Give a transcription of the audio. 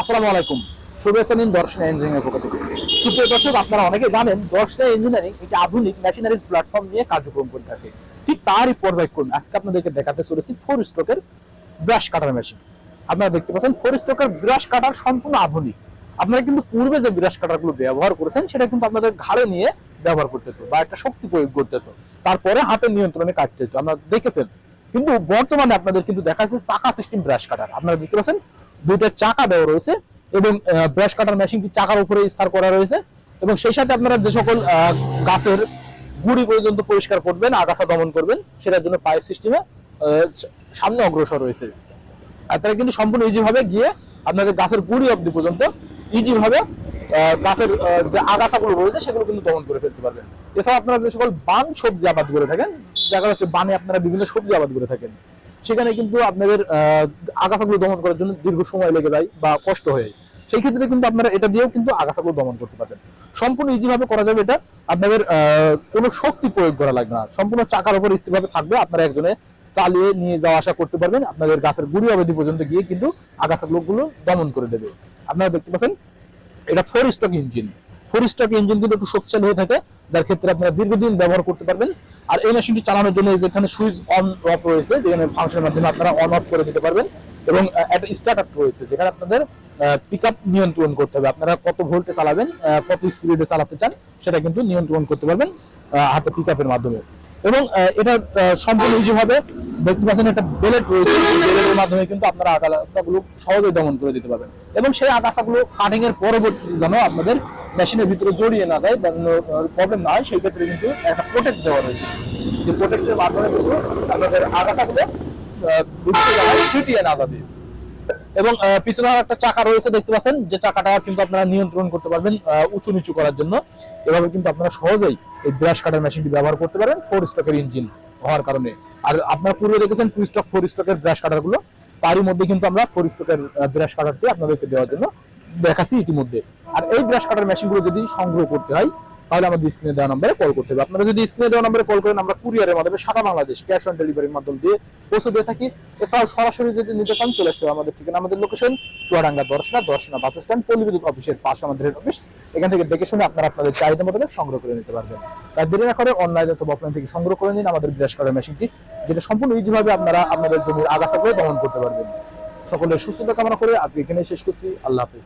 আসসালামু আলাইকুম। শুভেচ্ছা নিন দর্শনা ইঞ্জিনিয়ারিং পক্ষ থেকে। সুপ্রিয় দর্শক, আপনারা অনেকে জানেন দর্শনা ইঞ্জিনিয়ারিং একটি আধুনিক মেশিনারিজ প্ল্যাটফর্ম নিয়ে কার্যক্রম করে থাকে। ঠিক তারই পর্যায়ক্রমে আজকে আপনাদেরকে দেখাতে চলেছি 4 স্ট্রোকের ব্রাশ কাটার মেশিন। আপনারা দেখতে পাচ্ছেন 4 স্ট্রোকের ব্রাশ কাটার সম্পূর্ণ আধুনিক। আপনারা কিন্তু পূর্বে যে ব্রাশ কাটারগুলো ব্যবহার করেছেন সেটা কিন্তু আপনাদের ঘাড়ে নিয়ে ব্যবহার করতে হতো বা একটা শক্তি প্রয়োগ করতে হতো, তারপরে হাতের নিয়ন্ত্রণে কাটতে হতো, আপনারা দেখেছেন। কিন্তু বর্তমানে আপনাদের কিন্তু দেখা যাচ্ছে চাকা সিস্টেম ব্রাশ কাটার। আপনারা দেখতে পাচ্ছেন দুইটা চাকা দেওয়া রয়েছে এবং ব্রাশ কাটার মেশিনটি চাকার উপরে স্থির করা রয়েছে এবং সেই সাথে আপনারা যে সকল গাছের গুড়ি পর্যন্ত পরিষ্কার করবেন, আগাছা দমন করবেন, সেটার জন্য পাইপ সিস্টেমে সামনে অগ্রসর রয়েছে। আর তারা কিন্তু সম্পূর্ণ ইজি ভাবে গিয়ে আপনাদের গাছের গুড়ি অবধি পর্যন্ত ইজি ভাবে গাছের যে আগাছাগুলো রয়েছে সেগুলো কিন্তু দমন করে ফেলতে পারবেন। এছাড়া আপনারা যে সকল বান সবজি আবাদ করে থাকেন, দেখা যাচ্ছে বানে আপনারা বিভিন্ন সবজি আবাদ করে থাকেন, সেখানে কিন্তু আপনাদের আগাছাগুলো দমন করার জন্য দীর্ঘ সময় লেগে যায় বা কষ্ট হয়ে যায়। সেই ক্ষেত্রে কিন্তু আপনারা এটা দিয়েও কিন্তু আগাছাগুলো দমন করতে পারবেন। সম্পূর্ণ ইজি ভাবে করা যাবে এটা। আপনাদের কোনো শক্তি প্রয়োগ করা লাগবে না, সম্পূর্ণ চাকার উপর স্থিরভাবে থাকবে। আপনারা একজনে চালিয়ে নিয়ে যাওয়া আসা করতে পারবেন। আপনাদের গাছের গুড়ি অবধি পর্যন্ত গিয়ে কিন্তু আগাছাগুলো দমন করে দেবে। আপনারা দেখতে পাচ্ছেন এটা 4 স্ট্রোক ইঞ্জিন। 4 স্ট্রোক ইঞ্জিন কিন্তু একটু শক্তিশালী হয়ে থাকে, যার ক্ষেত্রে আপনারা দীর্ঘদিন ব্যবহার করতে পারবেন। আর এই মেশিনটি চালানোর জন্য যেখানে সুইচ অন অফ রয়েছে, যেখানে ফাংশনের মাধ্যমে আপনারা অন অফ করে দিতে পারবেন এবং একটা স্টার্টার রয়েছে যেখানে আপনাদের পিক আপ নিয়ন্ত্রণ করতে হবে। আপনারা কত ভোল্টে চালাবেন, কত স্পিডে চালাতে চান সেটা কিন্তু নিয়ন্ত্রণ করতে পারবেন হাতে পিক আপের মাধ্যমে। এবং এটা সম্পূর্ণ ইজি ভাবে দেখতে পাচ্ছেন একটা বেলেট রয়েছে, বেলেটের মাধ্যমে কিন্তু আপনারা আগাছাগুলো সহজেই দমন করে দিতে পারবেন এবং সেই আগাছাগুলো কাটিং এর পরবর্তী যেন আপনাদের মেশিনের ভিতরে জড়িয়ে না যায় বা প্রবলেম না হয়, সেই ক্ষেত্রে কিন্তু একটা প্রোটেক্ট দেওয়া রয়েছে, যে প্রোটেক্টের মাধ্যমে কিন্তু আপনাদের আগাছাগুলো বিভিন্ন জায়গায় ছিটিয়ে না যাবে। এবং পিছনে একটা চাকা রয়েছে দেখতে পাচ্ছেন, যে চাকাটা কিন্তু আপনারা নিয়ন্ত্রণ করতে পারবেন উঁচু নিচু করার জন্য। এভাবে কিন্তু আপনারা সহজেই এই ব্রাশ কাটার মেশিনটি ব্যবহার করতে পারেন 4 স্ট্রোকের ইঞ্জিন হওয়ার কারণে। আর আপনারা পূর্বে দেখেছেন 2 স্ট্রোক 4 স্ট্রোকের ব্রাশ কাটার গুলো, তারই মধ্যে কিন্তু আমরা 4 স্ট্রোকের ব্রাশ কাটারটি আপনাদেরকে দেওয়ার জন্য দেখাচ্ছি ইতিমধ্যে। আর এই ব্রাশ কাটার মেশিনগুলো যদি সংগ্রহ করতে হয় তাহলে আমাদের স্ক্রিনে দেওয়া নম্বরে কল করতে হবে। আপনারা যদি স্ক্রিনে দেওয়া নম্বরে কল করেন, আমরা কুরিয়ারের মাধ্যমে সারা বাংলাদেশ ক্যাশ অন ডেলিভারির মাধ্যমে দিয়ে পৌঁছে দিয়ে থাকি। এছাড়াও সরাসরি যদি নিতে চান চলে আসতে হবে আমাদের ঠিকানা, আমাদের location Chuadanga Darshana bus stand, পল্লী বিদ্যুৎ অফিসের পাশে আমাদের হেড অফিস। এখান থেকে দেখে শুনে আপনারা আপনাদের চাহিদা মোতাবেক সংগ্রহ করে নিতে পারবেন। তাই দেরি না করে অনলাইন অথবা অফলাইন থেকে সংগ্রহ করে নিন আমাদের ব্রাশ কাটার মেশিনটি, যেটা সম্পূর্ণ ইজিভাবে আপনারা আপনাদের জমির আগাছাগুলো দমন করতে পারবেন। সকলের সুস্থতা কামনা করে আজকে এখানে শেষ করছি। আল্লাহ হাফেজ।